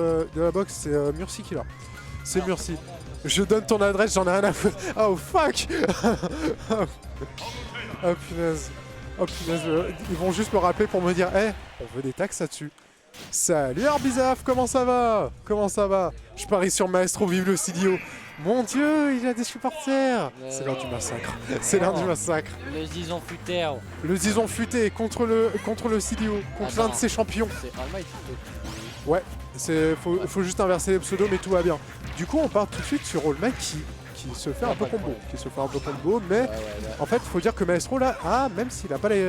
de la boxe, c'est Murcy qui l'a. C'est Murcy. Je donne ton adresse, j'en ai rien à foutre. Oh fuck. Oh punaise. Oh punaise. Ils vont juste me rappeler pour me dire, hey, on veut des taxes là-dessus. Salut Arbizaf, comment ça va? Comment ça va? Je parie sur Maestro, vive le CDO. Mon dieu, il a des supporters. C'est l'heure du massacre. C'est l'heure du massacre. Le Zizon futé. Le Zizon futé contre le CDO, contre l'un de ses champions. C'est Almighty. Ouais, faut juste inverser les pseudos, mais tout va bien. Du coup, on part tout de suite sur All Might qui se fait un peu combo. Mais en fait, faut dire que Maestro là, même s'il n'a pas les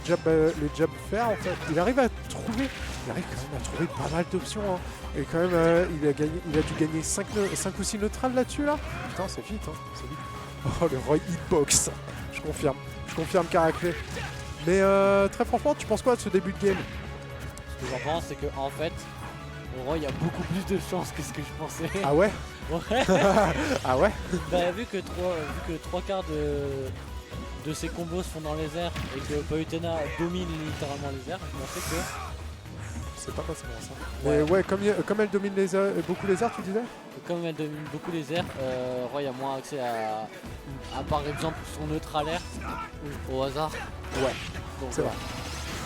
jabs faire, en fait, il arrive quand même à trouver pas mal d'options. Hein. Et quand même, il a dû gagner 5 ou 6 neutrales là-dessus là. Putain, c'est vite, hein, c'est vite. Oh, le Roy Hitbox. Je confirme Caraclé. Mais très franchement, tu penses quoi de ce début de game? Ce que j'en pense, c'est qu'en fait, au Roy, il y a beaucoup plus de chance que ce que je pensais. Ah ouais? Ouais. Ah ouais? Bah, vu que 3 quarts de ses combos se font dans les airs et que Palutena domine littéralement les airs, je pensais que... C'est pas forcément ça. Mais ouais, comme elle domine beaucoup les airs, tu disais? Comme elle domine beaucoup les airs, Roy a moins accès à par exemple son neutral air au hasard. Ouais, c'est vrai.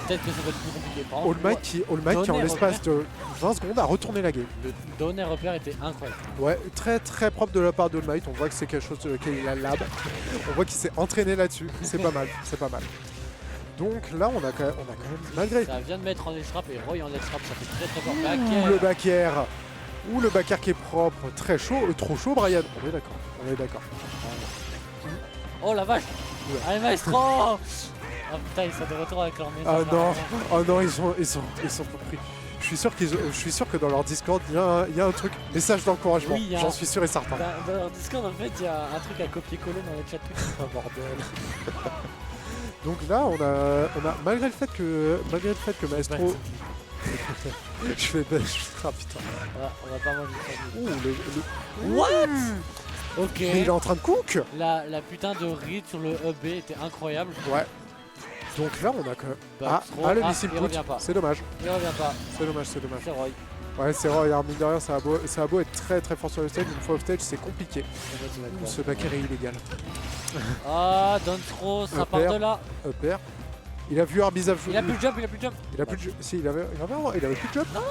Peut-être que ça va être plus compliqué. Par exemple, All Might qui en l'espace de 20 secondes a retourné la game. Le donner repère était incroyable. Ouais, très très propre de la part d'All Might. On voit que c'est quelque chose sur lequel il a lab. On voit qu'il s'est entraîné là-dessus. C'est pas mal, c'est pas mal. Donc là, on a quand même malgré... Ça vient de mettre en échappe et Roy en échappe, ça fait très très fort. Le back air. Ouh, le back air qui est propre. Très chaud, trop chaud, Brian. On est d'accord. Oh la vache. Allez, Maestro. Ah putain, ils sont de retour avec leur méta. Oh non, ils sont pas pris. Je suis sûr que dans leur Discord, il y a un truc, message d'encouragement. Oui, j'en suis sûr et certain. Dans leur Discord, en fait, il y a un truc à copier-coller dans le chat. Oh bordel. Donc là, on a malgré le fait que Maestro... je fais ah putain. On va pas manger ça. Ouh, What? Ok. Mais il est en train de cook. La putain de read sur le up B était incroyable. Ouais. Donc là, on a quand même... le missile put. C'est dommage. Il revient pas. C'est dommage. C'est Roy. Ouais, c'est Roy. Mine de rien, ça a beau être très très fort sur le stage. Une fois off stage, c'est compliqué. Ce back air est illégal. Ah, don't throw, ça part de là. Up air. Il a vu Arbizaf jouer. Il a plus de jump. Il a plus de jump. Si, il avait plus de jump. Non,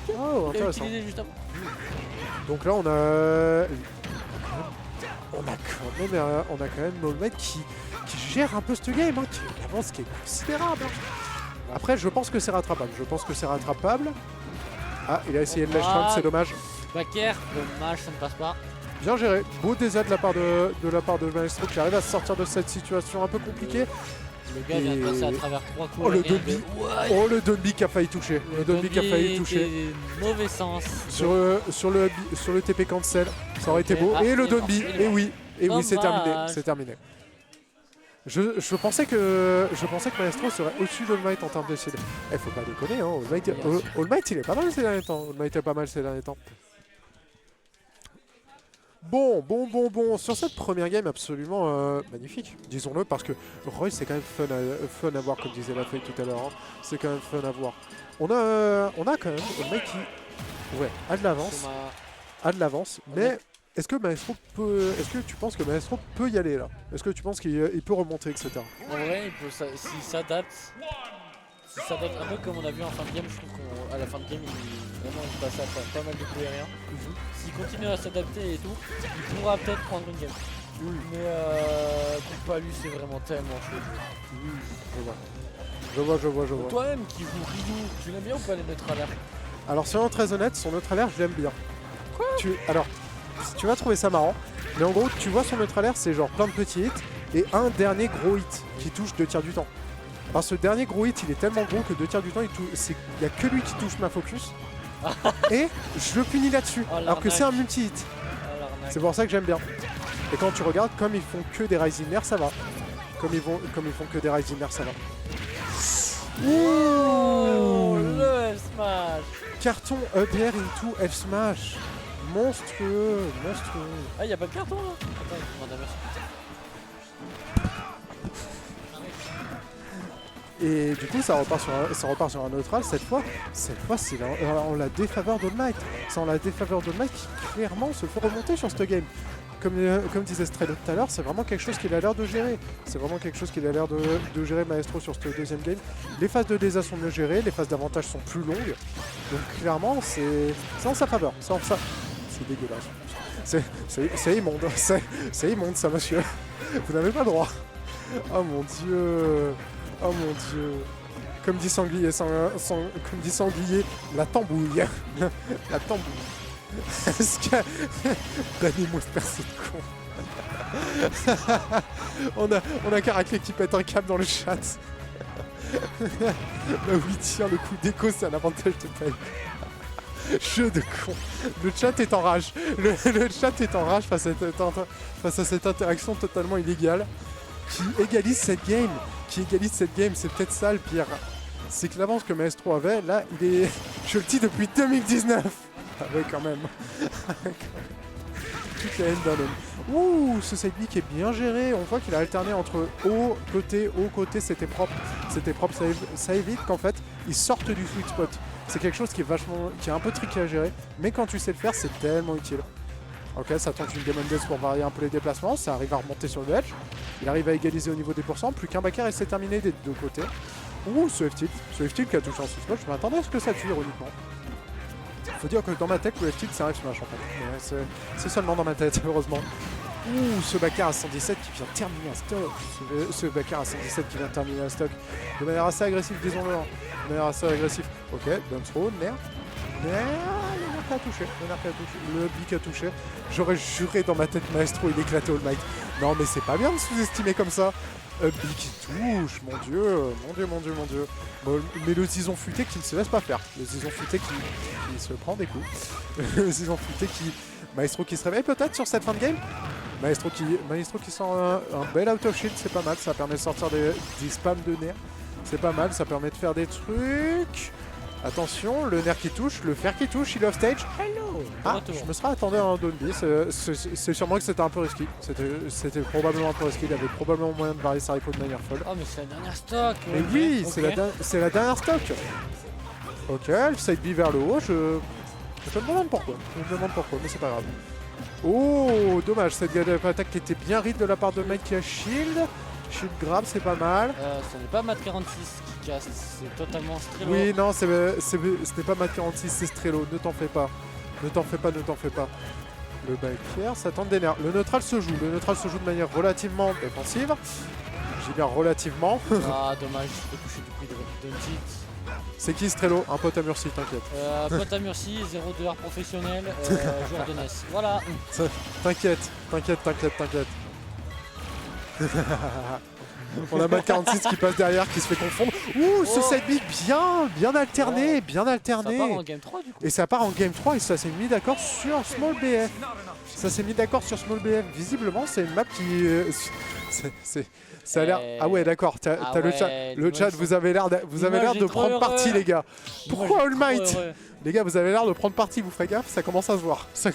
oh, il a intéressant. utilisé juste avant. Donc là, on a quand même All Might qui gère un peu ce game, hein, qui a une avance qui est considérable. Hein. Après, je pense que c'est rattrapable. Ah, il a essayé de lâcher trump, c'est dommage. Backer, dommage, ça ne passe pas. Bien géré. Beau DZ de la part de Maestro qui arrive à sortir de cette situation un peu compliquée. Le gars vient de passer à travers 3 coups. Oh, le Dunby qui a failli toucher. Mauvais sens. Sur le TP cancel. Ça aurait été beau. Et le Dunby. Et oui, c'est terminé. Je pensais que Maestro serait au-dessus d'All Might en termes de CD. Faut pas déconner, hein. All Might il est pas mal ces derniers temps. Bon. Sur cette première game absolument magnifique, disons-le, parce que Roy c'est quand même fun à voir, comme disait la feuille tout à l'heure. Hein. C'est quand même fun à voir. On a quand même All Might qui a de l'avance, mais est-ce que tu penses que Maestro peut y aller là? Est-ce que tu penses qu'il peut remonter, etc. En vrai, s'il s'adapte un peu comme on a vu en fin de game, je trouve qu'à la fin de game, il passe à faire pas mal de coups aériens. S'il continue à s'adapter et tout, il pourra peut-être prendre une game. Mais contre Palu, c'est vraiment tellement chaud. Je vois. Toi-même qui joue Ryu, tu l'aimes bien ou pas les neutres air? Alors, soyons très honnête, son neutral air, je l'aime bien. Quoi? Alors, tu vas trouver ça marrant, mais en gros, tu vois son neutral air, c'est genre plein de petits hits et un dernier gros hit qui touche 2 tiers du temps. Alors, ce dernier gros hit, il est tellement gros que 2 tiers du temps, il n'y a que lui qui touche ma focus. Et je le punis là-dessus, alors que c'est un multi-hit. C'est pour ça que j'aime bien. Et quand tu regardes, comme ils font que des Rising Air, ça va. Comme ils font que des Rising Air, ça va. Oh, le smash. Carton up air into F smash. Monstrueux. Ah, il n'y a pas de carton là. Attends, il demande à merci. Et du coup, ça repart sur un neutral. Cette fois, c'est en la défaveur d'All Might. C'est en la défaveur d'All Might qui clairement se fait remonter sur ce game. Comme disait Strello tout à l'heure, c'est vraiment quelque chose qu'il a l'air de gérer. C'est vraiment quelque chose qu'il a l'air de gérer Maestro sur ce deuxième game. Les phases de désastre sont mieux gérées, les phases d'avantage sont plus longues. Donc clairement, c'est en sa faveur. C'est dégueulasse. C'est immonde. C'est immonde ça, monsieur. Vous n'avez pas le droit. Oh mon dieu. Oh mon dieu. Comme dit Sanglier, comme dit Sanglier, la tambouille. La tambouille. Est-ce que... Bannis-moi ce perso de con. on a Caraclé qui pète un câble dans le chat. Bah oui, tiens, le coup d'écho, c'est un avantage de paye. Jeu de con. Le chat est en rage. Le chat est en rage face à cette interaction totalement illégale qui égalise cette game. C'est peut-être ça le pire. C'est que l'avance que Maestro avait, là, il est... Je le dis depuis 2019. Ah ouais, quand même. Toute la haine d'un homme. Ouh, ce side B qui est bien géré. On voit qu'il a alterné entre haut, côté, c'était propre. Ça évite qu'en fait, ils sortent du sweet spot. C'est quelque chose qui est un peu tricky à gérer. Mais quand tu sais le faire, c'est tellement utile. Ok, ça tente une Demon Death pour varier un peu les déplacements. Ça arrive à remonter sur le edge. Il arrive à égaliser au niveau des pourcents. Plus qu'un backer et c'est terminé des deux côtés. Ouh, ce F-tilt. Ce F-tilt qui a touché en sweet spot. Je m'attendais à ce que ça tue, ironiquement. Faut dire que dans ma tête, le F-tilt c'est un F-smash en fait. C'est seulement dans ma tête, heureusement. Ouh, ce backer à 117 qui vient terminer un stock. Ce backer à 117 qui vient terminer un stock. De manière assez agressive, disons-le. De manière assez agressive. Ok, bounce throw, nerf. Le nerf qui a touché. Le B qui a touché. J'aurais juré dans ma tête, Maestro, il éclatait All Might. Non, mais c'est pas bien de sous-estimer comme ça. B qui touche, mon dieu. Bon, mais le Zizon futé qui ne se laisse pas faire. Le Zizon futé qui se prend des coups. Le Zizon futé qui... Maestro qui se réveille peut-être sur cette fin de game. Maestro qui sent un bel out of shield, c'est pas mal. Ça permet de sortir des spams de nerfs. C'est pas mal, ça permet de faire des trucs. Attention, le nerf qui touche, le fer qui touche, il est off stage. Hello. Ah, je me serais attendu à un down B. C'est sûrement que c'était un peu risqué. C'était probablement un peu risqué. Il avait probablement moyen de varier sa repo de manière folle. Oh, mais c'est la dernière stock. Mais oui, c'est la dernière stock. Ok, le side B vers le haut. Je me demande pourquoi. Mais c'est pas grave. Oh, dommage. Cette attaque qui était bien read de la part de Mike qui a shield. Shield grab, c'est pas mal. Ce n'est pas Mat 46 qui casse, c'est totalement Strello. Oui, non, ce n'est pas Mat 46, c'est Strello. Ne t'en fais pas. Ne t'en fais pas. Le backer, ça tente des nerfs. Le neutral se joue. De manière relativement défensive. J'ai bien relativement. Ah, dommage, je peux toucher du coup de cheat. C'est qui Strello? Un pote à Murcie, t'inquiète. Pote à Murcie, 0-2 art professionnel, joueur de NES. Voilà. T'inquiète. On a Mat 46 qui passe derrière, qui se fait confondre. Ouh, ce side B bien alterné. Ça part en game 3 du coup. Et ça part en game 3 et ça s'est mis d'accord sur Small BF. Visiblement, c'est une map qui... ça a l'air... Ah ouais, d'accord. T'as le chat. Le chat, vous avez l'air de prendre parti, les gars. Pourquoi All Might? Les gars, vous avez l'air de prendre parti. Vous ferez gaffe, ça commence à se voir. Ça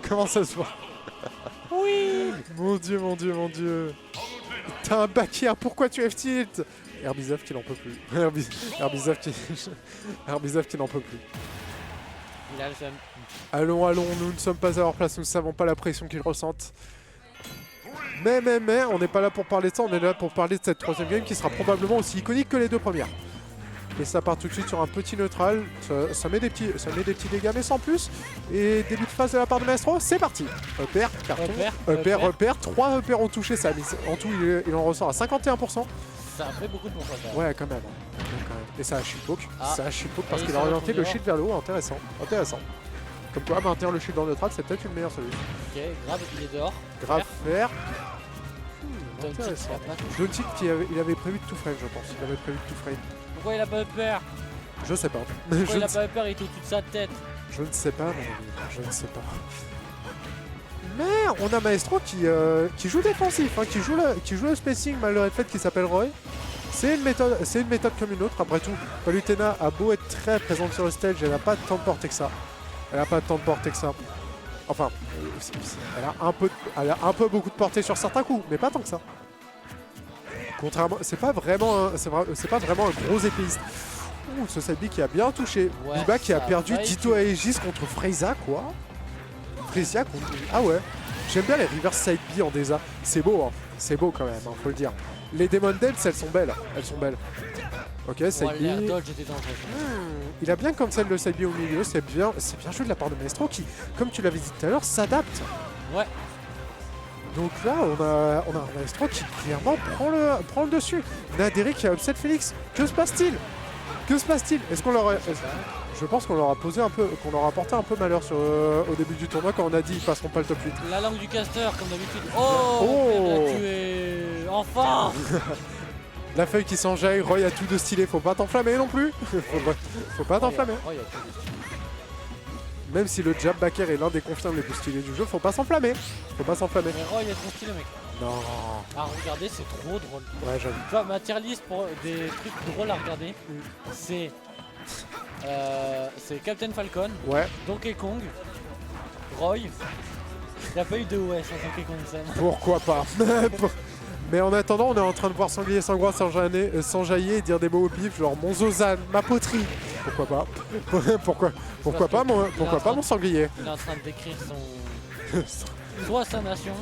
commence à se voir. Oui. Mon dieu. T'as un backer, pourquoi tu F-tilt? Herbizov qui n'en peut plus. Herbizov qui n'en peut plus. Il a le seum. Allons, nous ne sommes pas à leur place, nous ne savons pas la pression qu'ils ressentent. Mais, on n'est pas là pour parler de ça, on est là pour parler de cette troisième game qui sera probablement aussi iconique que les deux premières. Et ça part tout de suite sur un petit neutral, ça met des petits dégâts mais sans plus. Et début de phase de la part de Maestro, c'est parti. Upper, carton, upper, 3 uppers ont touché, ça a mis, en tout il en ressort à 51%. Ça a fait beaucoup de pourcentage. Ouais, quand même. Et ça a shitpoke, parce qu'il a orienté le shield vers le haut, intéressant. Comme quoi, maintenir le shield dans le neutral, c'est peut-être une meilleure solution. Ok, grave, il est dehors. Grave fer. Intéressant. Doncic, il avait prévu de tout frame, je pense. Pourquoi il a pas upper? Je sais pas. Pourquoi il a pas upper? Il était au-dessus de sa tête. Je ne sais pas, mon ami. Je ne sais pas. Mais on a Maestro qui joue défensif, hein, qui joue le spacing malgré le fait qu'il s'appelle Roy. C'est une méthode comme une autre. Après tout, Palutena a beau être très présente sur le stage, elle n'a pas tant de portée que ça. Enfin, elle a un peu beaucoup de portée sur certains coups, mais pas tant que ça. Contrairement, c'est pas vraiment un gros épéiste. Ouh, ce side B qui a bien touché. Ouais, Biba qui a ça perdu va Ditto Aegis contre Freyza, quoi. Freyza contre... Ah ouais. J'aime bien les reverse side B en Deza. C'est beau, hein. C'est beau quand même, hein, faut le dire. Les Demon Dance, elles sont belles. Elles sont belles. Ok, side Ouais, l'air B. dodge était dangereux. Il a bien cancel le side B au milieu. C'est bien joué de la part de Maestro qui, comme tu l'avais dit tout à l'heure, s'adapte. Ouais. Donc là, on a un Maestro qui clairement prend le dessus. Naderi qui a upset Félix. Que se passe-t-il? Que se passe-t-il? Est-ce qu'on leur Je pense qu'on leur a posé un peu, qu'on leur a porté un peu malheur au début du tournoi quand on a dit ils passeront pas le top 8. La langue du caster comme d'habitude. Oh, on l'a tué. Enfin. La feuille qui s'enjaille, Roy a tout de stylé, faut pas t'enflammer non plus. faut pas t'enflammer. Oh, il y a tout de stylé. Même si le jab backer est l'un des confirmes les plus stylés du jeu, faut pas s'enflammer. Faut pas s'enflammer. Mais Roy est trop stylé, mec. Non. À regarder, c'est trop drôle. Ouais, j'avoue. Tu vois, ma tier list pour des trucs drôles à regarder, c'est Captain Falcon, Ouais. Donkey Kong, Roy. Il n'y a pas eu de OS en Donkey Kong Sam. Pourquoi pas. Mais en attendant, on est en train de voir Sanglier Sangrois s'enjailler et dire des mots au pif, genre mon Zozan, ma poterie. Pourquoi pas. Pourquoi pas mon sanglier. Il est en train de décrire son... soit sa nation,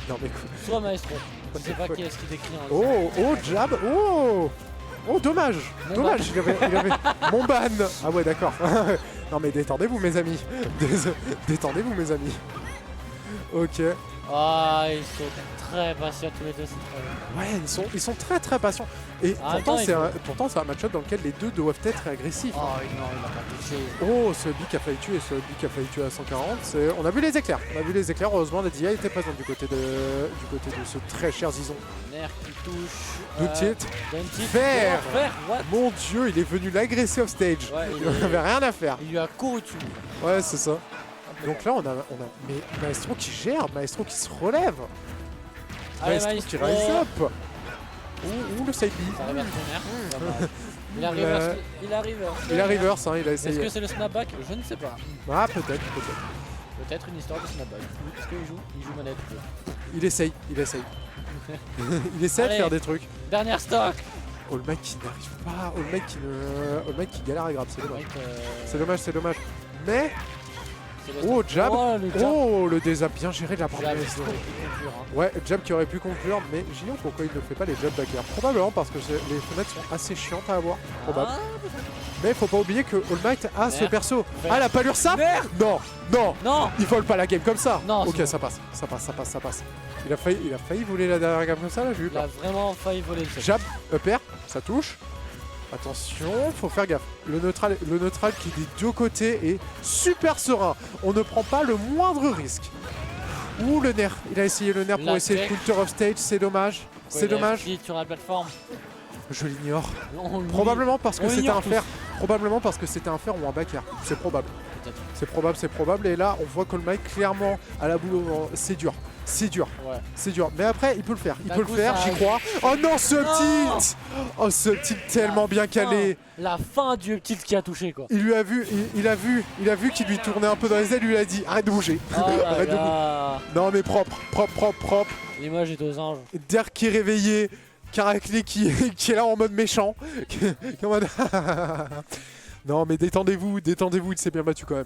Non mais écoute. soit Maestro. Je sais pas qui est-ce qui décrit en Oh, jab. Oh, dommage. Mon Dommage, il avait mon ban. Ah ouais, d'accord. Non mais détendez-vous mes amis. Détendez-vous mes amis. Ok. Ah, ils sont très patients tous les deux, c'est très bien. Ouais, ils sont très très patients. Et Ah, pourtant c'est un match-up dans lequel les deux doivent être agressifs. Oh non, il a pas touché. Oh, ce B qui a failli tuer, à 140. On a vu les éclairs. Heureusement, la DI était présente du côté de ce très cher Zizon. Nerf qui touche. Deux titres. Fer. What? Mon dieu, il est venu l'agresser off stage. Ouais, il n'avait rien à faire. Il lui a couru dessus. Ouais, c'est ça. Donc là, on a mais Maestro qui gère, Maestro qui se relève. Allez, Maestro qui rise up. Ouh, le side B. Ça reverse son nerf. Il a reverse. Il a reverse, hein, il a essayé. Est-ce que c'est le snapback? Je ne sais pas. Ah, peut-être. Peut-être une histoire de snapback. Est-ce qu'il joue? Il joue manette. Il essaye. il essaie de faire des trucs. Dernière stock. Oh, le mec qui n'arrive pas. Oh, le mec qui galère à grab, c'est dommage. C'est dommage. Mais... Oh, jab. Oh, le désap bien géré de la part de Maestro. Ouais, jab qui aurait pu conclure, mais j'ignore pourquoi il ne fait pas les jab backers. Probablement parce que les fenêtres sont assez chiantes à avoir. Probable. Mais faut pas oublier que All Might a ce perso. Ah, la palure ça? Non. Il vole pas la game comme ça. Non. Ok, ça passe. Il a failli voler la dernière game comme ça, là, j'ai eu Il a peur. vraiment failli voler le Jab, upper, ça touche. Attention, faut faire gaffe. Le neutral qui des deux côtés est super serein. On ne prend pas le moindre risque. Ouh, le nerf. Il a essayé le nerf pour essayer de counter off stage. C'est dommage. C'est dommage. Sur la plateforme. Je l'ignore. Probablement parce que c'était un fer. Probablement parce que c'était un fer ou un backer. C'est probable. C'est probable. Et là, on voit All Might clairement à la boule. C'est dur. C'est dur. Mais après, il peut le faire. J'y crois. Oh non, ce tilt. Oh, ce tilt tellement bien calé. La fin du tilt qui a touché, quoi. Il a vu qu'il lui tournait un peu dans les ailes. Il lui a dit arrête de bouger. Arrête de bouger. Non, mais propre. L'image est aux anges. Derk qui est réveillé. Karakli qui est là en mode méchant. Non, mais détendez-vous. Il s'est bien battu quand même.